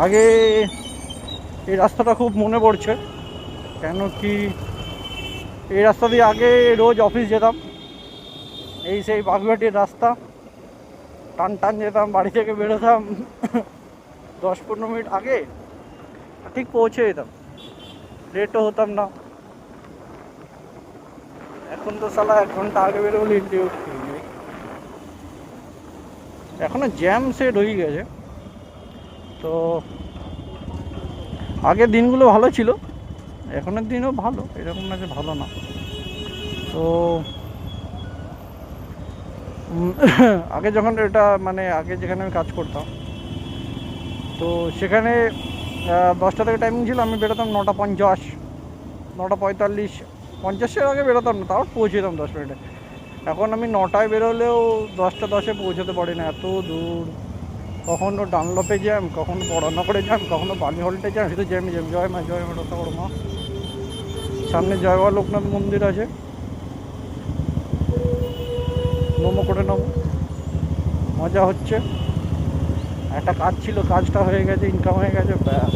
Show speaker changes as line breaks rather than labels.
আগে এই রাস্তাটা খুব মনে পড়ছে, কেন কি এই রাস্তা দিয়ে আগে রোজ অফিস যেতাম। এই সেই বাগুইআটির রাস্তা, টান টান যেতাম, বাড়ি থেকে বেরোতাম 10-15 মিনিট আগে, ঠিক পৌঁছে যেতাম, লেটও হতাম না। এখন তো সালা 1 ঘন্টা আগে বেরোলে ইন্টারভিউ ঠিক নেই। এখনো জ্যাম সেট হয়ে গেছে। তো আগের দিনগুলো ভালো ছিল, এখনের দিনও ভালো, এরকম না যে ভালো না। তো আগে যখন এটা মানে আগে যেখানে আমি কাজ করতাম, তো সেখানে 10টা থেকে টাইমিং ছিল, আমি বেরোতাম 9:50, 9:45, 50-এর আগে বেরোতাম না, তাও পৌঁছে যেতাম 10 মিনিটে। এখন আমি 9টায় বেরোলেও 10টা 10-এ পৌঁছাতে পারি না, এত দূর। কখনো ডানলপে জ্যাম, কখনো বড়নগরে জ্যাম, কখনো বালিহলটে জ্যাম, শুধু জ্যামই জ্যাম। জয় মা, জয় মা, রক্ষা করো মা। সামনে জয় বাবা লোকনাথ মন্দির আছে, নমো করে নেবো, মজা হচ্ছে। একটা কাজ ছিল, কাজটা হয়ে গেছে, ইনকাম হয়ে গেছে, ব্যাস।